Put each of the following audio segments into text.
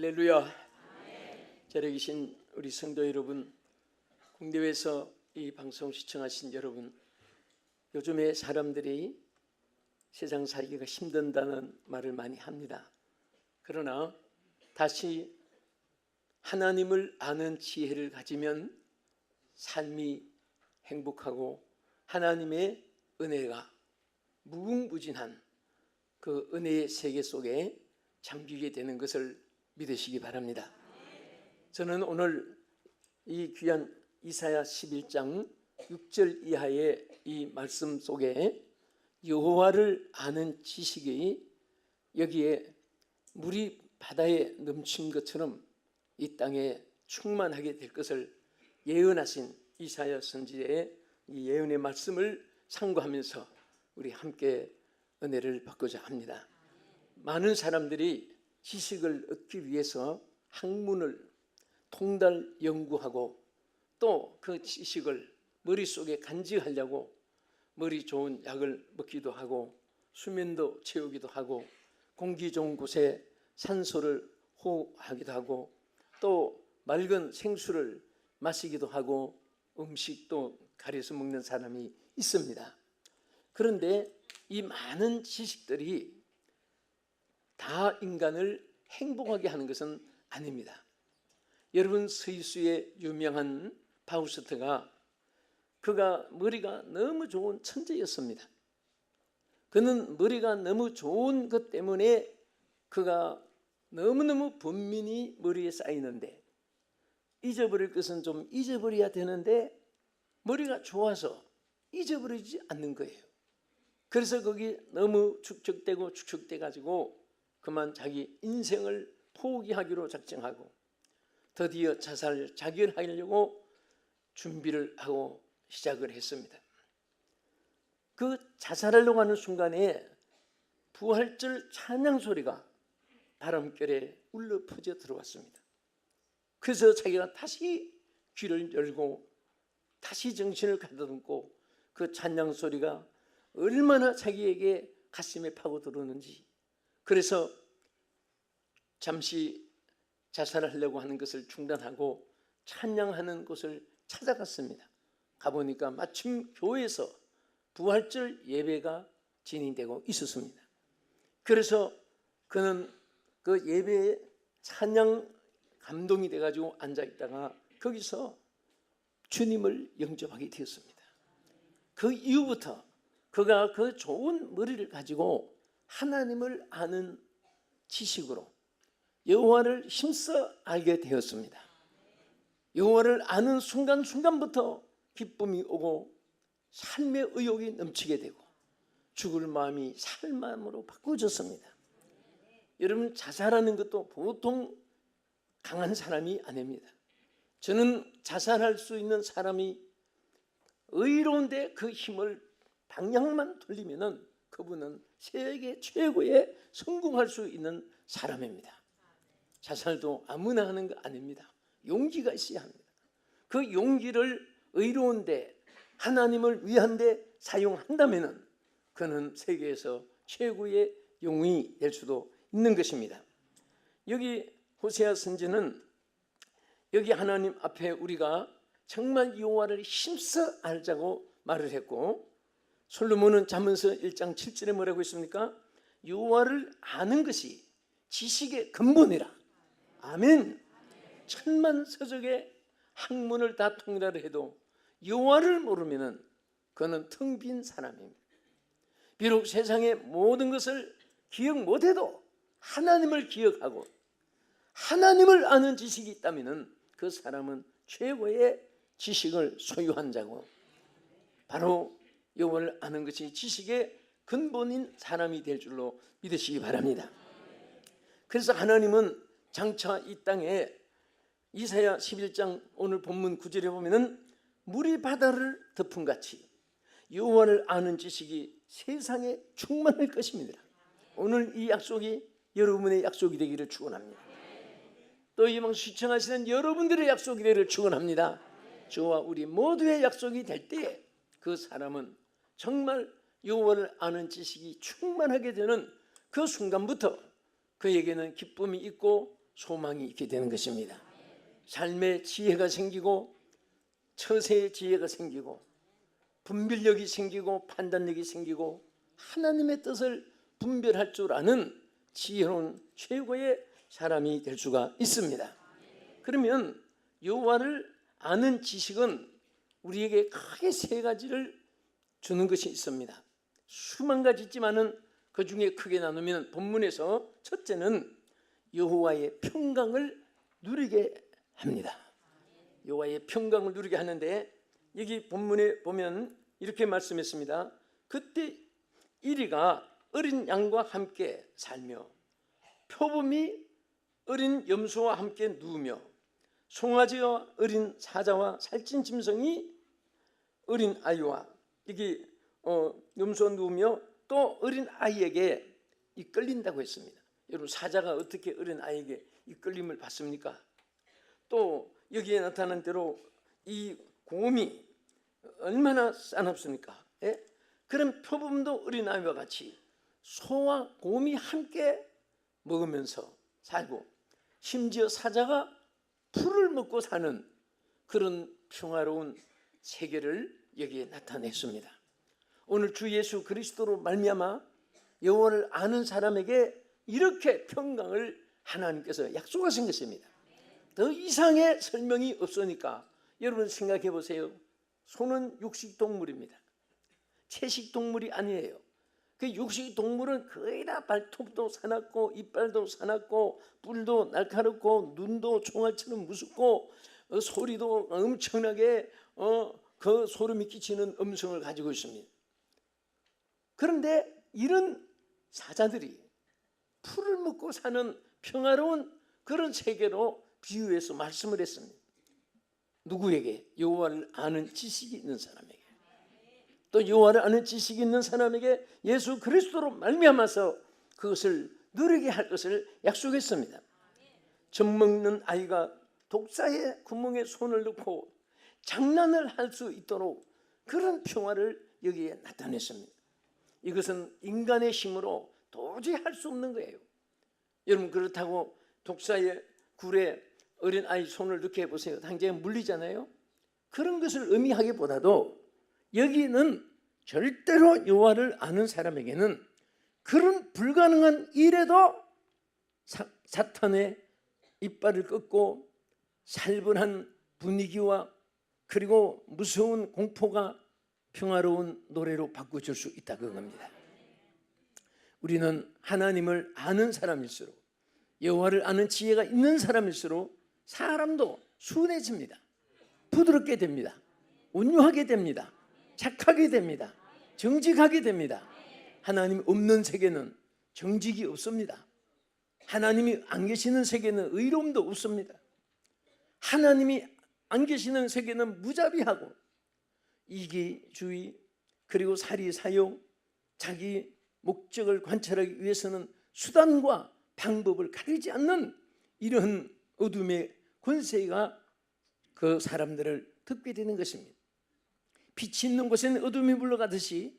할렐루야. 자리에 계신 우리 성도 여러분, 국내외에서 이 방송 시청하신 여러분, 요즘에 사람들이 세상 살기가 힘든다는 말을 많이 합니다. 그러나 다시 하나님을 아는 지혜를 가지면 삶이 행복하고 하나님의 은혜가 무궁무진한 그 은혜의 세계 속에 잠기게 되는 것을 믿으시기 바랍니다. 저는 오늘 이 귀한 이사야 11장 6절 이하의 이 말씀 속에 여호와를 아는 지식이 여기에 물이 바다에 넘친 것처럼 이 땅에 충만하게 될 것을 예언하신 이사야 선지자의 이 예언의 말씀을 상고하면서 우리 함께 은혜를 받고자 합니다. 많은 사람들이 지식을 얻기 위해서 학문을 통달 연구하고 또 그 지식을 머릿속에 간직하려고 머리 좋은 약을 먹기도 하고 수면도 채우기도 하고 공기 좋은 곳에 산소를 호흡하기도 하고 또 맑은 생수를 마시기도 하고 음식도 가려서 먹는 사람이 있습니다. 그런데 이 많은 지식들이 다 인간을 행복하게 하는 것은 아닙니다. 여러분, 스위스의 유명한 파우스트가 그가 머리가 너무 좋은 천재였습니다. 그는 머리가 너무 좋은 것 때문에 그가 너무너무 번민이 머리에 쌓이는데 잊어버릴 것은 좀 잊어버려야 되는데 머리가 좋아서 잊어버리지 않는 거예요. 그래서 거기 너무 축적돼 가지고 그만 자기 인생을 포기하기로 작정하고 드디어 자결하려고 준비를 하고 시작을 했습니다. 그 자살하려고 하는 순간에 부활절 찬양 소리가 바람결에 울려 퍼져 들어왔습니다. 그래서 자기가 다시 귀를 열고 다시 정신을 가다듬고 그 찬양 소리가 얼마나 자기에게 가슴에 파고들었는지, 그래서 잠시 자살하려고 하는 것을 중단하고 찬양하는 곳을 찾아갔습니다. 가보니까 마침 교회에서 부활절 예배가 진행되고 있었습니다. 그래서 그는 그 예배에 찬양 감동이 돼가지고 앉아있다가 거기서 주님을 영접하게 되었습니다. 그 이후부터 그가 그 좋은 머리를 가지고 하나님을 아는 지식으로 여호와를 힘써 알게 되었습니다. 여호와를 아는 순간순간부터 기쁨이 오고 삶의 의욕이 넘치게 되고 죽을 마음이 살 마음으로 바꾸어졌습니다. 여러분, 자살하는 것도 보통 강한 사람이 아닙니다. 저는 자살할 수 있는 사람이 의로운데 그 힘을 방향만 돌리면은 그분은 세계 최고의 성공할 수 있는 사람입니다. 자살도 아무나 하는 거 아닙니다. 용기가 있어야 합니다. 그 용기를 의로운데 하나님을 위한데 사용한다면은 그는 세계에서 최고의 영웅이 될 수도 있는 것입니다. 여기 호세아 선지는 여기 하나님 앞에 우리가 정말 여호와를 힘써 알자고 말을 했고, 솔로몬은 잠언서 1장 7절에 뭐라고 했습니까? 여호와를 아는 것이 지식의 근본이라. 아멘. 천만 서적의 학문을 다 통달을 해도 여호와를 모르면은 그는 텅 빈 사람입니다. 비록 세상의 모든 것을 기억 못해도 하나님을 기억하고 하나님을 아는 지식이 있다면은 그 사람은 최고의 지식을 소유한 자고 바로 여호와를 아는 것이 지식의 근본인 사람이 될 줄로 믿으시기 바랍니다. 그래서 하나님은 장차 이 땅에 이사야 11장 오늘 본문 9절에 보면은 물이 바다를 덮은 같이 여호와를 아는 지식이 세상에 충만할 것입니다. 오늘 이 약속이 여러분의 약속이 되기를 축원합니다. 또 이 방송 시청하시는 여러분들의 약속이 되기를 축원합니다. 저와 우리 모두의 약속이 될 때 그 사람은 정말 여호와를 아는 지식이 충만하게 되는 그 순간부터 그에게는 기쁨이 있고 소망이 있게 되는 것입니다. 삶의 지혜가 생기고 처세의 지혜가 생기고 분별력이 생기고 판단력이 생기고 하나님의 뜻을 분별할 줄 아는 지혜로운 최고의 사람이 될 수가 있습니다. 그러면 여호와를 아는 지식은 우리에게 크게 세 가지를 주는 것이 있습니다. 수만 가지 있지만은 그 중에 크게 나누면 본문에서 첫째는 여호와의 평강을 누리게 합니다. 여호와의 평강을 누리게 하는데 여기 본문에 보면 이렇게 말씀했습니다. 그때 이리가 어린 양과 함께 살며 표범이 어린 염소와 함께 누우며 송아지와 어린 사자와 살찐 짐승이 어린 아이와 여기 염소 누우며 또 어린 아이에게 이끌린다고 했습니다. 여러분 사자가 어떻게 어린 아이에게 이끌림을 받습니까? 또 여기에 나타난 대로 이 곰이 얼마나 싸납습니까? 예? 그럼 표범도 어린 아이와 같이 소와 곰이 함께 먹으면서 살고 심지어 사자가 풀을 먹고 사는 그런 평화로운 세계를 여기에 나타냈습니다. 오늘 주 예수 그리스도로 말미암아 여호와를 아는 사람에게 이렇게 평강을 하나님께서 약속하신 것입니다. 더 이상의 설명이 없으니까 여러분 생각해 보세요. 소는 육식동물입니다. 채식동물이 아니에요. 그 육식동물은 거의 다 발톱도 사납고 이빨도 사납고 뿔도 날카롭고 눈도 총알처럼 무섭고 소리도 엄청나게 그 소름이 끼치는 음성을 가지고 있습니다. 그런데 이런 사자들이 풀을 먹고 사는 평화로운 그런 세계로 비유해서 말씀을 했습니다. 누구에게? 여호와를 아는 지식이 있는 사람에게. 또 여호와를 아는 지식이 있는 사람에게 예수 그리스도로 말미암아서 그것을 누리게 할 것을 약속했습니다. 젖 먹는 아이가 독사의 구멍에 손을 넣고 장난을 할 수 있도록 그런 평화를 여기에 나타냈습니다. 이것은 인간의 힘으로 도저히 할 수 없는 거예요. 여러분 그렇다고 독사의 굴에 어린 아이 손을 넣게 해보세요. 당장에 물리잖아요. 그런 것을 의미하기보다도 여기는 절대로 여호와를 아는 사람에게는 그런 불가능한 일에도 사탄의 이빨을 꺾고 살벌한 분위기와 그리고 무서운 공포가 평화로운 노래로 바꿔줄 수 있다는 겁니다. 우리는 하나님을 아는 사람일수록 여호와를 아는 지혜가 있는 사람일수록 사람도 순해집니다. 부드럽게 됩니다. 온유하게 됩니다. 착하게 됩니다. 정직하게 됩니다. 하나님 없는 세계는 정직이 없습니다. 하나님이 안 계시는 세계는 의로움도 없습니다. 하나님이 안 계시는 세계는 무자비하고 이기주의 그리고 사리사욕 자기 목적을 관찰하기 위해서는 수단과 방법을 가리지 않는 이런 어둠의 권세가 그 사람들을 덮게 되는 것입니다. 빛이 있는 곳에는 어둠이 물러가듯이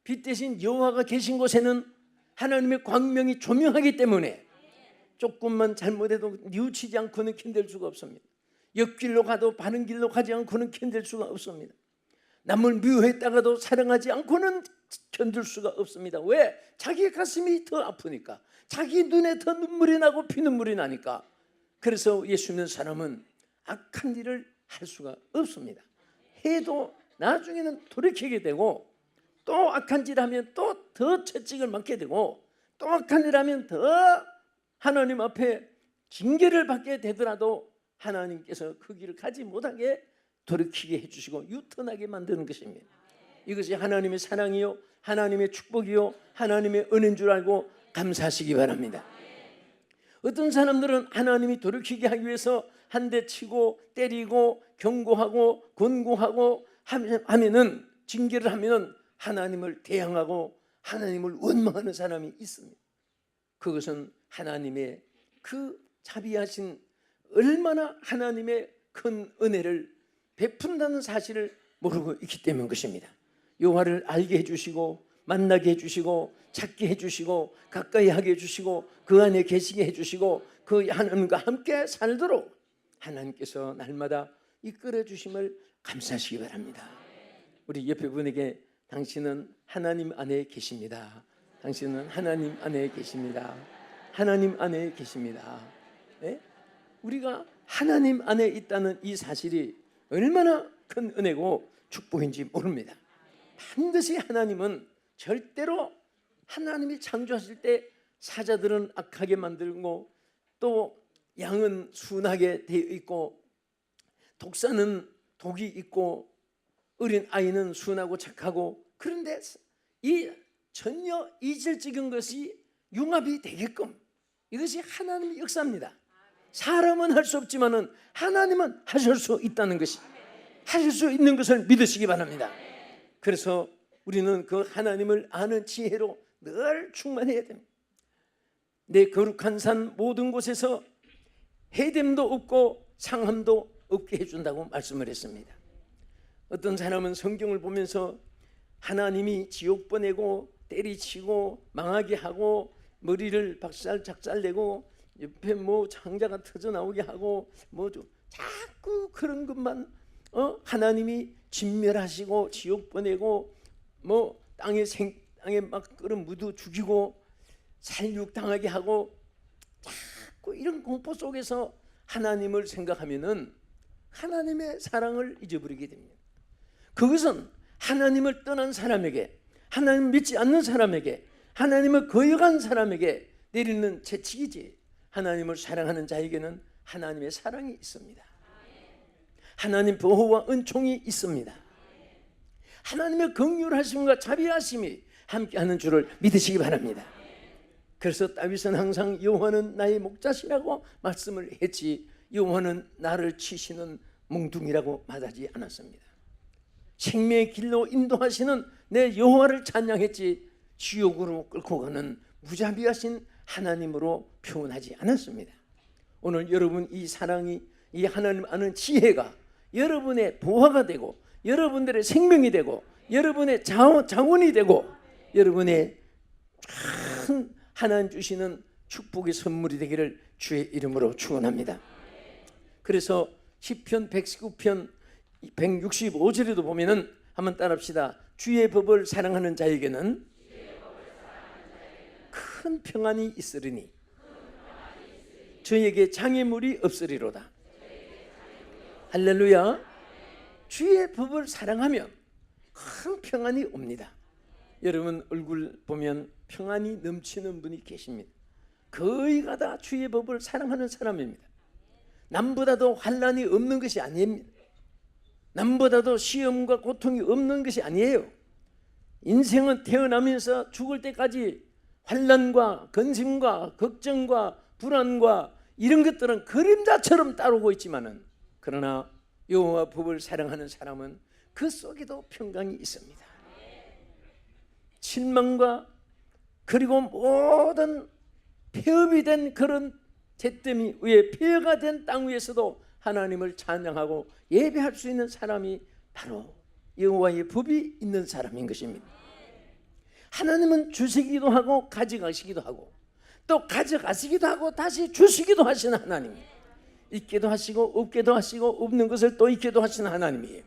빛 대신 여호와가 계신 곳에는 하나님의 광명이 조명하기 때문에 조금만 잘못해도 뉘우치지 않고는 견딜 수가 없습니다. 옆길로 가도 바른 길로 가지 않고는 견딜 수가 없습니다. 남을 미워했다가도 사랑하지 않고는 견딜 수가 없습니다. 왜? 자기 가슴이 더 아프니까, 자기 눈에 더 눈물이 나고 피눈물이 나니까. 그래서 예수 믿는 사람은 악한 일을 할 수가 없습니다. 해도 나중에는 돌이키게 되고 또 악한 짓 하면 또 더 채찍을 맞게 되고 또 악한 일 하면 더 하나님 앞에 징계를 받게 되더라도 하나님께서 그 길을 가지 못하게 돌이키게 해주시고 유턴하게 만드는 것입니다. 이것이 하나님의 사랑이요 하나님의 축복이요 하나님의 은혜인 줄 알고 감사하시기 바랍니다. 어떤 사람들은 하나님이 돌이키게 하기 위해서 한 대 치고 때리고 경고하고 권고하고 하면은 징계를 하면은 하나님을 대항하고 하나님을 원망하는 사람이 있습니다. 그것은 하나님의 그 자비하신 얼마나 하나님의 큰 은혜를 베푼다는 사실을 모르고 있기 때문인 것입니다. 여호와를 알게 해주시고 만나게 해주시고 찾게 해주시고 가까이 하게 해주시고 그 안에 계시게 해주시고 그 하나님과 함께 살도록 하나님께서 날마다 이끌어 주심을 감사하시기 바랍니다. 우리 옆에 분에게 당신은 하나님 안에 계십니다. 당신은 하나님 안에 계십니다. 하나님 안에 계십니다. 네? 우리가 하나님 안에 있다는 이 사실이 얼마나 큰 은혜고 축복인지 모릅니다. 반드시 하나님은 절대로 하나님이 창조하실 때 사자들은 악하게 만들고 또 양은 순하게 되어 있고 독사는 독이 있고 어린 아이는 순하고 착하고, 그런데 이 전혀 이질적인 것이 융합이 되게끔, 이것이 하나님의 역사입니다. 사람은 할 수 없지만은 하나님은 하실 수 있다는 것이, 하실 수 있는 것을 믿으시기 바랍니다. 그래서 우리는 그 하나님을 아는 지혜로 늘 충만해야 됩니다. 내 거룩한 산 모든 곳에서 해됨도 없고 상함도 없게 해준다고 말씀을 했습니다. 어떤 사람은 성경을 보면서 하나님이 지옥 보내고 때리치고 망하게 하고 머리를 작살내고 옆에 뭐 창자가 터져 나오게 하고 뭐 자꾸 그런 것만 하나님이 진멸하시고 지옥 보내고 뭐 땅에 막 그런 무도 죽이고 살육당하게 하고 자꾸 이런 공포 속에서 하나님을 생각하면은 하나님의 사랑을 잊어버리게 됩니다. 그것은 하나님을 떠난 사람에게, 하나님 믿지 않는 사람에게, 하나님을 거역한 사람에게 내리는 채찍이지, 하나님을 사랑하는 자에게는 하나님의 사랑이 있습니다. 하나님 보호와 은총이 있습니다. 하나님의 긍휼하심과 자비하심이 함께하는 줄을 믿으시기 바랍니다. 그래서 다윗은 항상 여호와는 나의 목자시라고 말씀을 했지, 여호와는 나를 치시는 몽둥이라고 말하지 않았습니다. 생명의 길로 인도하시는 내 여호와를 찬양했지, 지옥으로 끌고 가는 무자비하신 하나님으로 표현하지 않았습니다. 오늘 여러분 이 사랑이, 이 하나님 아는 지혜가 여러분의 보화가 되고 여러분들의 생명이 되고 여러분의 자원이 되고 여러분의 큰 하나님 주시는 축복의 선물이 되기를 주의 이름으로 축원합니다. 그래서 시편 119편 165절에도 보면은 한번 따라합시다. 주의 법을 사랑하는 자에게는 큰 평안이 있으리니 저에게 장애물이 없으리로다. 할렐루야. 주의 법을 사랑하면 큰 평안이 옵니다. 여러분 얼굴 보면 평안이 넘치는 분이 계십니다. 거의가 다 주의 법을 사랑하는 사람입니다. 남보다도 환난이 없는 것이 아닙니다. 남보다도 시험과 고통이 없는 것이 아니에요. 인생은 태어나면서 죽을 때까지 환난과 근심과 걱정과 불안과 이런 것들은 그림자처럼 따르고 있지만은, 그러나 여호와 법을 사랑하는 사람은 그 속에도 평강이 있습니다. 실망과 그리고 모든 폐업이 된 그런 잿더미 위에 폐허가 된 땅 위에서도 하나님을 찬양하고 예배할 수 있는 사람이 바로 여호와의 법이 있는 사람인 것입니다. 하나님은 주시기도 하고 가져가시기도 하고 또 가져가시기도 하고 다시 주시기도 하시는 하나님이에요. 있게도 하시고 없게도 하시고 없는 것을 또 있게도 하시는 하나님이에요.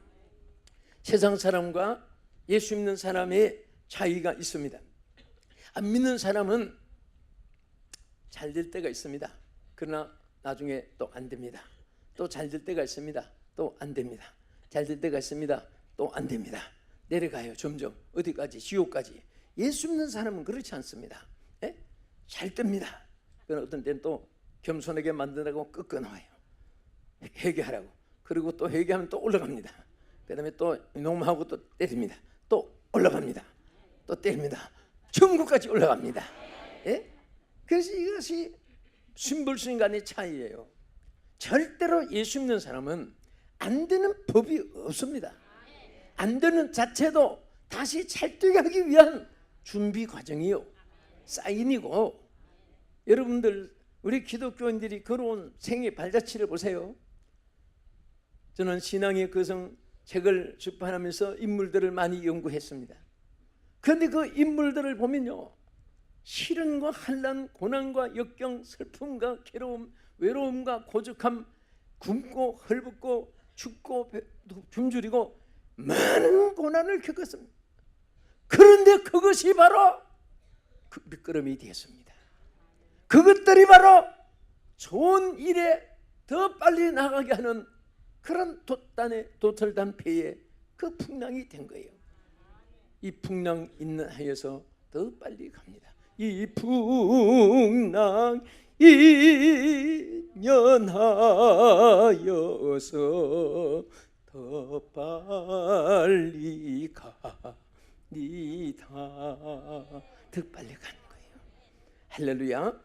세상 사람과 예수 믿는 사람의 차이가 있습니다. 안 믿는 사람은 잘 될 때가 있습니다. 그러나 나중에 또 안 됩니다. 또 잘 될 때가 있습니다. 또 안 됩니다. 잘 될 때가 있습니다. 또 안 됩니다. 내려가요. 점점 어디까지? 지옥까지. 예수 믿는 사람은 그렇지 않습니다. 예? 잘 뜹니다. 그러나 어떤 때는 또 겸손하게 만드라고 꺾어놔요. 회개하라고. 그리고 또 회개하면 또 올라갑니다. 그 다음에 또 이놈하고 또 때립니다. 또 올라갑니다. 또 때립니다. 천국까지 올라갑니다. 예? 그래서 이것이 신불신간의 차이예요. 절대로 예수 믿는 사람은 안 되는 법이 없습니다. 안 되는 자체도 다시 찰되게 하기 위한 준비 과정이요, 사인이고, 여러분들 우리 기독교인들이 걸어온 생의 발자취를 보세요. 저는 신앙의 거성 책을出版하면서 인물들을 많이 연구했습니다. 그런데 그 인물들을 보면요, 시련과 환난, 고난과 역경, 슬픔과 괴로움, 외로움과 고적함, 굶고 헐벗고 춥고 굶주리고 많은 고난을 겪었습니다. 그런데 그것이 바로 그 밑거름이 되었습니다. 그것들이 바로 좋은 일에 더 빨리 나가게 하는 그런 도털단 배의 그 풍랑이 된 거예요. 이 풍랑 있는 하여서 더 빨리 갑니다. 이 풍랑 인연하여서 더 빨리 가니다. 더 빨리 가는 거예요. 할렐루야.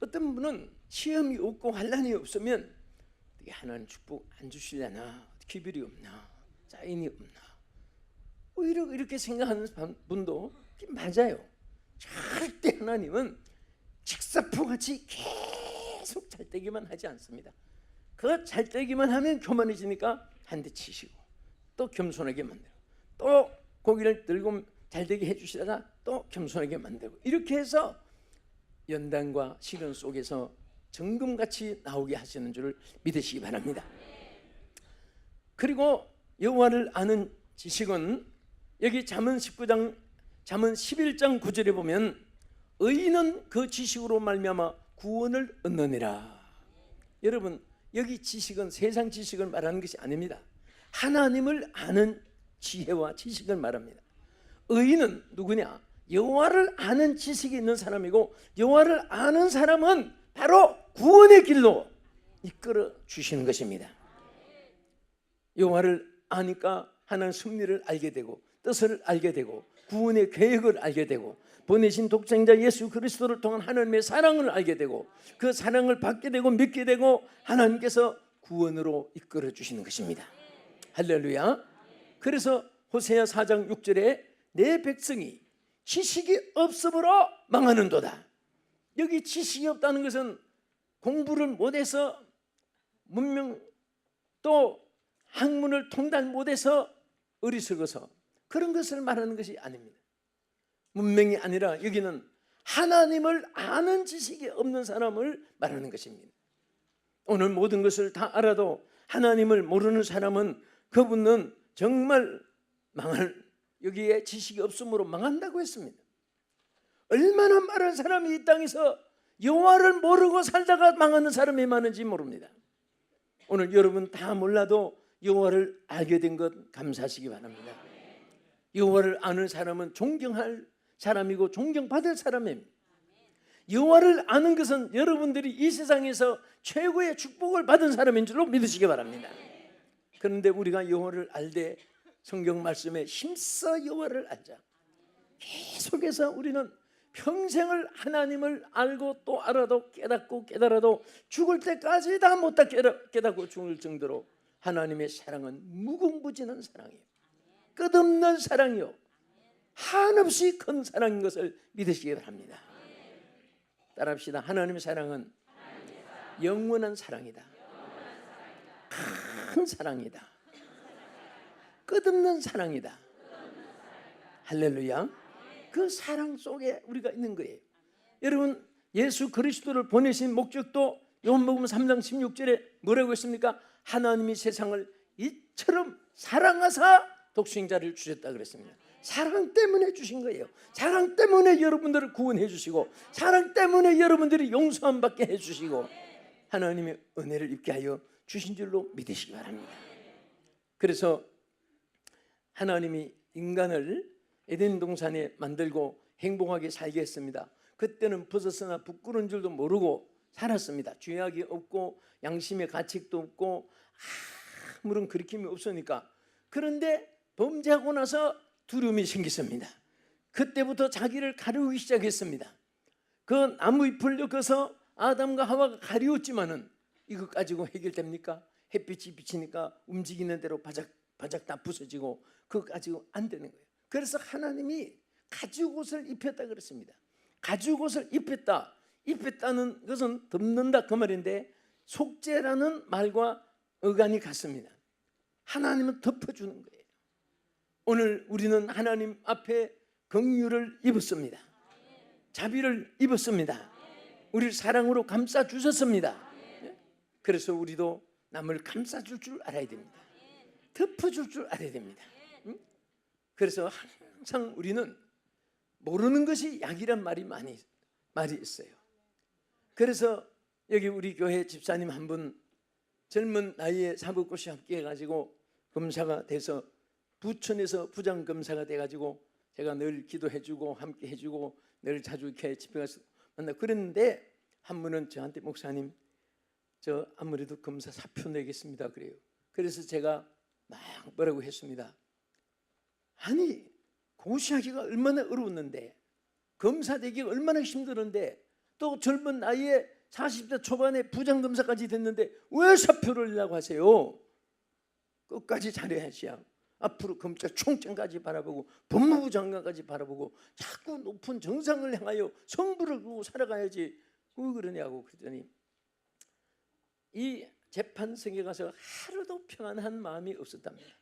어떤 분은 시험이 없고 환난이 없으면 하나님 축복 안 주시려나, 기별이 없나, 사인이 없나, 오히려 이렇게 생각하는 분도 맞아요. 절대 하나님은 직사포같이 계속 잘되기만 하지 않습니다. 그 잘되기만 하면 교만해지니까 한 대 치시고 또 겸손하게 만들고 또 고기를 들고 잘되게 해주시다가 또 겸손하게 만들고 이렇게 해서 연단과 시련 속에서 정금같이 나오게 하시는 줄을 믿으시기 바랍니다. 그리고 여호와를 아는 지식은 여기 잠언 11장 9절에 보면 의인은 그 지식으로 말미암아 구원을 얻느니라. 여러분, 여기 지식은 세상 지식을 말하는 것이 아닙니다. 하나님을 아는 지혜와 지식을 말합니다. 의인은 누구냐? 여호와를 아는 지식이 있는 사람이고, 여호와를 아는 사람은 바로 구원의 길로 이끌어 주시는 것입니다. 여호와를 아니까 하나님의 섭리를 알게 되고, 뜻을 알게 되고, 구원의 계획을 알게 되고, 보내신 독생자 예수 그리스도를 통한 하나님의 사랑을 알게 되고, 그 사랑을 받게 되고 믿게 되고 하나님께서 구원으로 이끌어 주시는 것입니다. 할렐루야. 그래서 호세아 4장 6절에 내 백성이 지식이 없음으로 망하는도다. 여기 지식이 없다는 것은 공부를 못해서, 문명 또 학문을 통달 못해서 어리석어서 그런 것을 말하는 것이 아닙니다. 문명이 아니라 여기는 하나님을 아는 지식이 없는 사람을 말하는 것입니다. 오늘 모든 것을 다 알아도 하나님을 모르는 사람은 그분은 정말 여기에 지식이 없으므로 망한다고 했습니다. 얼마나 많은 사람이 이 땅에서 여호와를 모르고 살다가 망하는 사람이 많은지 모릅니다. 오늘 여러분 다 몰라도 여호와를 알게 된 것 감사하시기 바랍니다. 여호와를 아는 사람은 존경할 사람이고 존경받을 사람입니다. 여호와를 아는 것은 여러분들이 이 세상에서 최고의 축복을 받은 사람인 줄로 믿으시기 바랍니다. 그런데 우리가 여호와를 알되 성경 말씀에 힘써 여호와를 알자. 계속해서 우리는 평생을 하나님을 알고 또 알아도 깨닫고 깨달아도 죽을 때까지 다 못 다 깨닫고 죽을 정도로 하나님의 사랑은 무궁무진한 사랑이에요. 끝없는 사랑이요, 한없이 큰 사랑인 것을 믿으시기 바랍니다. 따라합시다. 하나님의 사랑은 영원한 사랑이다. 큰 사랑이다. 끝없는 사랑이다. 할렐루야. 그 사랑 속에 우리가 있는 거예요. 여러분, 예수 그리스도를 보내신 목적도 요한복음 3장 16절에 뭐라고 했습니까? 하나님이 세상을 이처럼 사랑하사 독생자를 주셨다 그랬습니다. 사랑 때문에 주신 거예요. 사랑 때문에 여러분들을 구원해 주시고, 사랑 때문에 여러분들이 용서함 받게 해 주시고, 하나님의 은혜를 입게 하여 주신 줄로 믿으시기 바랍니다. 그래서 하나님이 인간을 에덴 동산에 만들고 행복하게 살게 했습니다. 그때는 벗었으나 부끄러운 줄도 모르고 살았습니다. 죄악이 없고 양심의 가책도 없고 아무런 거리낌이 없으니까. 그런데 범죄하고 나서 두려움이 생겼습니다. 그때부터 자기를 가리우기 시작했습니다. 그 나무잎을 엮어서 아담과 하와가 가리웠지만은 이것 가지고 해결됩니까? 햇빛이 비치니까 움직이는 대로 바짝 다 부서지고 그것 가지고 안 되는 거예요. 그래서 하나님이 가죽옷을 입혔다 그랬습니다. 가죽옷을 입혔다는 것은 덮는다 그 말인데, 속죄라는 말과 어간이 같습니다. 하나님은 덮어주는 거예요. 오늘 우리는 하나님 앞에 긍휼을 입었습니다. 자비를 입었습니다. 우리를 사랑으로 감싸 주셨습니다. 그래서 우리도 남을 감싸줄 줄 알아야 됩니다. 덮어줄 줄 알아야 됩니다. 그래서 항상 우리는 모르는 것이 약이란 말이 있어요. 그래서 여기 우리 교회 집사님 한 분 젊은 나이에 사법고시 합격해가지고 검사가 돼서 부천에서 부장검사가 돼가지고 제가 늘 기도해주고 함께 해주고 늘 자주 이렇게 집에 가서 만나고 그랬는데 한 분은 저한테 목사님 저 아무래도 검사 사표 내겠습니다 그래요. 그래서 제가 막 뭐라고 했습니다. 아니 고시하기가 얼마나 어려웠는데 검사 되기가 얼마나 힘들었는데 또 젊은 나이에 40대 초반에 부장검사까지 됐는데 왜 사표를 내라고 하세요? 끝까지 잘해야지요. 앞으로 검찰총장까지 바라보고 법무부 장관까지 바라보고 자꾸 높은 정상을 향하여 성부를 두고 살아가야지 왜 그러냐고 그랬더니 이 재판석에 가서 하루도 평안한 마음이 없었답니다.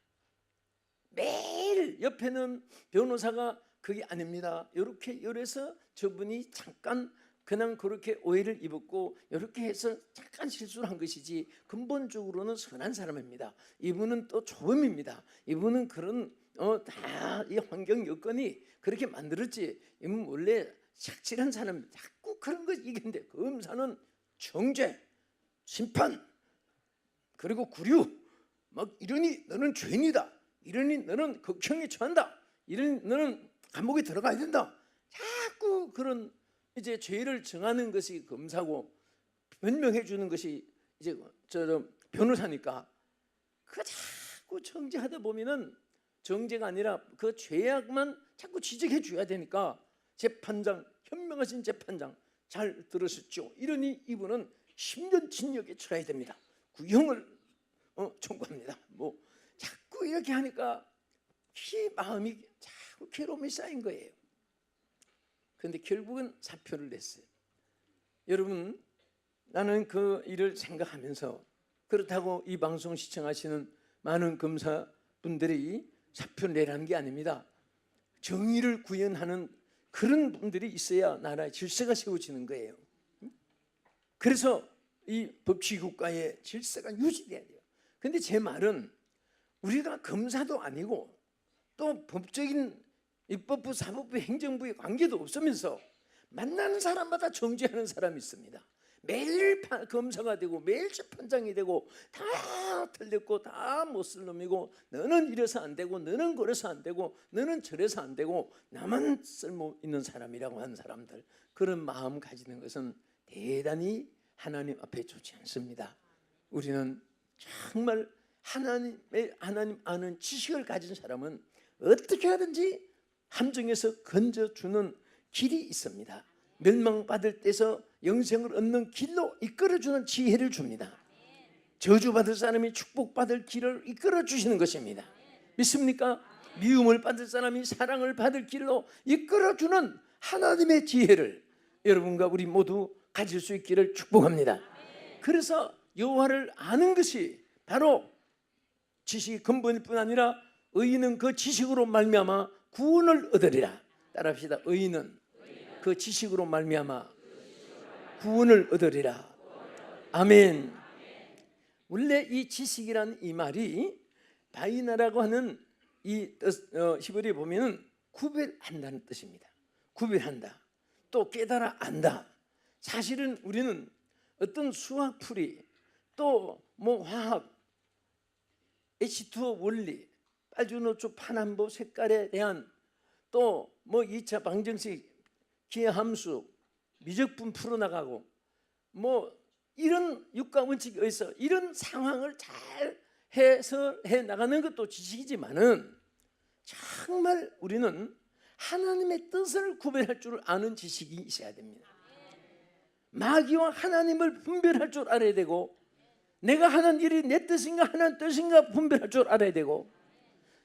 매일 옆에는 변호사가 그게 아닙니다 이렇게 이래서 저분이 잠깐 그냥 그렇게 오해를 입었고 이렇게 해서 잠깐 실수를 한 것이지 근본적으로는 선한 사람입니다. 이분은 또 조범입니다. 이분은 그런 다 이 환경 여건이 그렇게 만들었지 이분 원래 착실한 사람 자꾸 그런 거 얘기하는데 검사는 정죄, 심판 그리고 구류 막 이러니 너는 죄인이다 이러니 너는 극형에 처한다 이러니 너는 감옥에 들어가야 된다 자꾸 그런 이제 죄를 정하는 것이 검사고 변명해 주는 것이 이제 저 변호사니까 그 자꾸 정죄하다 보면은 정죄가 아니라 그 죄악만 자꾸 지적해 줘야 되니까 재판장 현명하신 재판장 잘 들으셨죠? 이러니 이분은 10년 징역에 처해야 됩니다. 구형을 청구합니다. 뭐 자꾸 이렇게 하니까 마음이 자꾸 괴로움이 쌓인 거예요. 그런데 결국은 사표를 냈어요. 여러분 나는 그 일을 생각하면서 그렇다고 이 방송 시청하시는 많은 검사분들이 사표를 내라는 게 아닙니다. 정의를 구현하는 그런 분들이 있어야 나라의 질서가 세워지는 거예요. 그래서 이 법치국가의 질서가 유지돼야 돼요. 그런데 제 말은 우리가 검사도 아니고 또 법적인 입법부, 사법부, 행정부의 관계도 없으면서 만나는 사람마다 정죄하는 사람이 있습니다. 매일 검사가 되고 매일 재판장이 되고 다 틀렸고 다 못쓸 놈이고 너는 이래서 안 되고 너는 그래서 안 되고 너는 저래서 안 되고 나만 쓸모 있는 사람이라고 하는 사람들 그런 마음 가지는 것은 대단히 하나님 앞에 좋지 않습니다. 우리는 정말 하나님 아는 지식을 가진 사람은 어떻게 하든지 함정에서 건져주는 길이 있습니다. 멸망받을 때서 영생을 얻는 길로 이끌어주는 지혜를 줍니다. 저주받을 사람이 축복받을 길을 이끌어주시는 것입니다. 믿습니까? 미움을 받을 사람이 사랑을 받을 길로 이끌어주는 하나님의 지혜를 여러분과 우리 모두 가질 수 있기를 축복합니다. 그래서 여호와를 아는 것이 바로 지식이 근본일 뿐 아니라 의인은 그 지식으로 말미암아 구원을 얻으리라. 따라합시다. 의인은 그 지식으로 말미암아 구원을 얻으리라. 아멘. 원래 이 지식이란 이 말이 바이나라고 하는 이 히브리에 보면은 구별한다는 뜻입니다. 구별한다. 또 깨달아 안다. 사실은 우리는 어떤 수학 풀이 또 뭐 화학 H2O 원리 빨주노초 파남보 색깔에 대한 또 뭐 2차 방정식 기하함수 미적분 풀어나가고 뭐 이런 육가 원칙에 의해서 이런 상황을 잘 해설해 나가는 것도 지식이지만은 정말 우리는 하나님의 뜻을 구별할 줄 아는 지식이 있어야 됩니다. 마귀와 하나님을 분별할 줄 알아야 되고 내가 하는 일이 내 뜻인가 하나님 뜻인가 분별할 줄 알아야 되고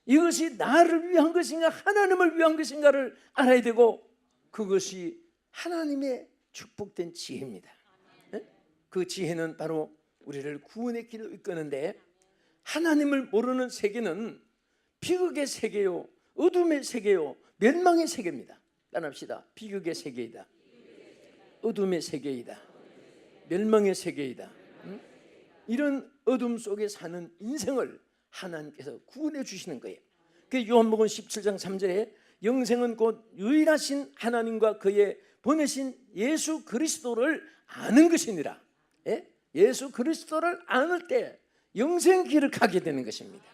이것이 나를 위한 것인가 하나님을 위한 것인가를 알아야 되고 그것이 하나님의 축복된 지혜입니다. 그 지혜는 바로 우리를 구원의 길로 이끄는데 하나님을 모르는 세계는 비극의 세계요 어둠의 세계요 멸망의 세계입니다. 따라합시다. 비극의 세계이다. 어둠의 세계이다. 멸망의 세계이다. 이런 어둠 속에 사는 인생을 하나님께서 구원해 주시는 거예요. 그 요한복음 17장 3절에 영생은 곧 유일하신 하나님과 그의 보내신 예수 그리스도를 아는 것이니라. 예수 그리스도를 아는 때 영생 길을 가게 되는 것입니다.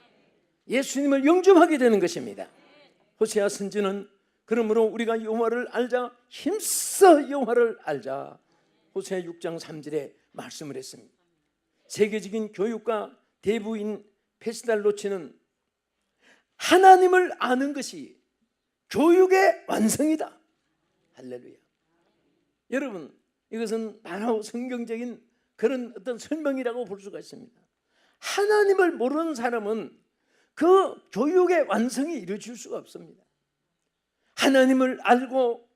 예수님을 영접하게 되는 것입니다. 호세아 선지는 그러므로 우리가 여호와를 알자, 힘써 여호와를 알자, 호세아 6장 3절에 말씀을 했습니다. 세계적인 교육과 대부인 페스달로치는 하나님을 아는 것이 교육의 완성이다. 할렐루야. 여러분, 이것은 바로 성경적인 그런 어떤 설명이라고 볼 수가 있습니다. 하나님을 모르는 사람은 그 교육의 완성이 이루어질 수가 없습니다. 하나님을 알고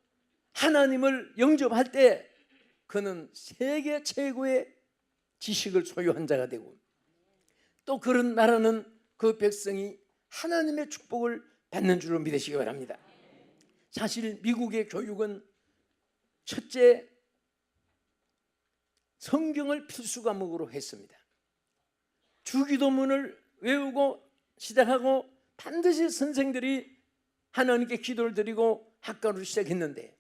하나님을 영접할 때 그는 세계 최고의 지식을 소유한 자가 되고, 또 그런 나라는 그 백성이 하나님의 축복을 받는 줄로 믿으시기 바랍니다. 사실 미국의 교육은 첫째, 성경을 필수 과목으로 했습니다. 주기도문을 외우고 시작하고 반드시 선생들이 하나님께 기도를 드리고 학과를 시작했는데,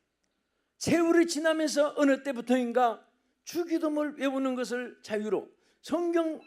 세월이 지나면서 어느 때부터인가 주기도문을 외우는 것을 자유로 성경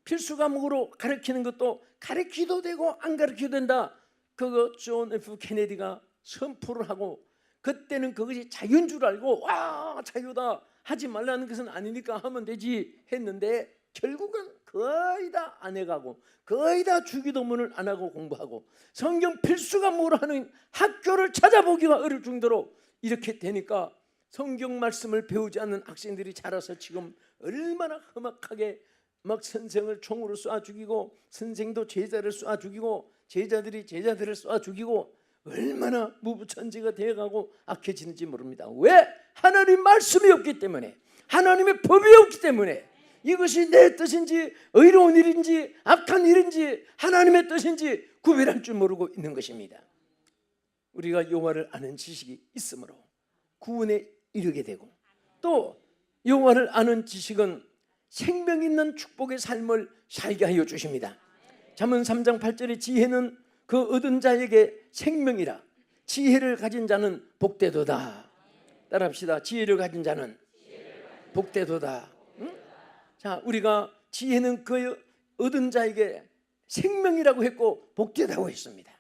필수 과목으로 가르치는 것도 가르치도 되고 안 가르치도 된다. 그거 존 F 케네디가 선포를 하고, 그때는 그것이 자유인 줄 알고 와 자유다, 하지 말라는 것은 아니니까 하면 되지 했는데, 결국은 거의 다 안 해가고 거의 다 주기도문을 안 하고 공부하고 성경 필수 과목으로 하는 학교를 찾아보기가 어려울 정도로 이렇게 되니까 성경 말씀을 배우지 않는 학생들이 자라서 지금 얼마나 험악하게 막 선생을 총으로 쏴 죽이고, 선생도 제자를 쏴 죽이고, 제자들이 제자들을 쏴 죽이고, 얼마나 무부천지가 되어가고 악해지는지 모릅니다. 왜? 하나님 말씀이 없기 때문에, 하나님의 법이 없기 때문에, 이것이 내 뜻인지 의로운 일인지 악한 일인지 하나님의 뜻인지 구별할 줄 모르고 있는 것입니다. 우리가 여호와를 아는 지식이 있으므로 구원에 이르게 되고, 또 여호와를 아는 지식은 생명 있는 축복의 삶을 살게 하여 주십니다. 잠언 3장 8절에 지혜는 그 얻은 자에게 생명이라, 지혜를 가진 자는 복되도다. 따라합시다. 지혜를 가진 자는 복되도다. 자, 우리가 지혜는 그 얻은 자에게 생명이라고 했고 복되다고 했습니다.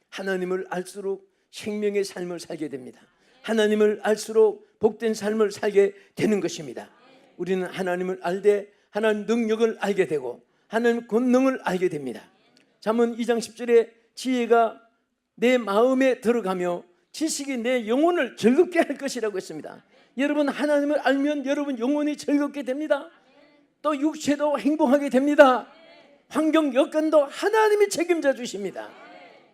하나님을 알수록 생명의 삶을 살게 됩니다. 하나님을 알수록 복된 삶을 살게 되는 것입니다. 우리는 하나님을 알되 하나님 능력을 알게 되고 하나님 권능을 알게 됩니다. 잠언 2장 10절에 지혜가 내 마음에 들어가며 지식이 내 영혼을 즐겁게 할 것이라고 했습니다. 여러분, 하나님을 알면 여러분 영혼이 즐겁게 됩니다. 또 육체도 행복하게 됩니다. 환경 여건도 하나님이 책임져 주십니다.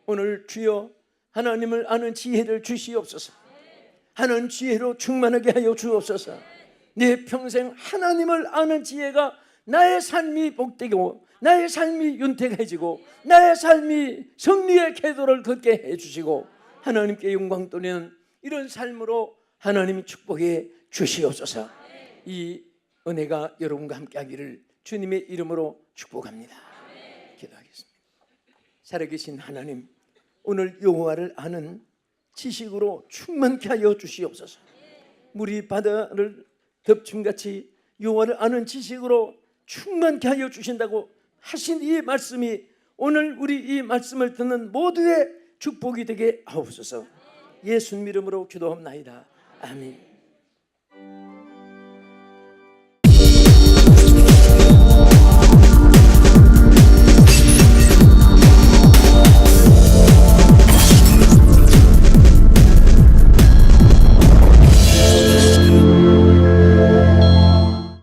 오늘 주여 하나님을 아는 지혜를 주시옵소서. 하나님 지혜로 충만하게 하여 주옵소서. 내 평생 하나님을 아는 지혜가 나의 삶이 복되고 나의 삶이 윤택해지고 나의 삶이 승리의 궤도를 걷게 해주시고 하나님께 영광 돌리는 이런 삶으로 하나님이 축복해 주시옵소서. 이 은혜가 여러분과 함께 하기를 주님의 이름으로 축복합니다. 기도하겠습니다. 살아계신 하나님, 오늘 여호와를 아는 지식으로 충만케 하여 주시옵소서. 물이 바다를 덮침같이 여호와를 아는 지식으로 충만케 하여 주신다고 하신 이 말씀이 오늘 우리 이 말씀을 듣는 모두의 축복이 되게 하옵소서. 예수님 이름으로 기도합나이다. 아멘.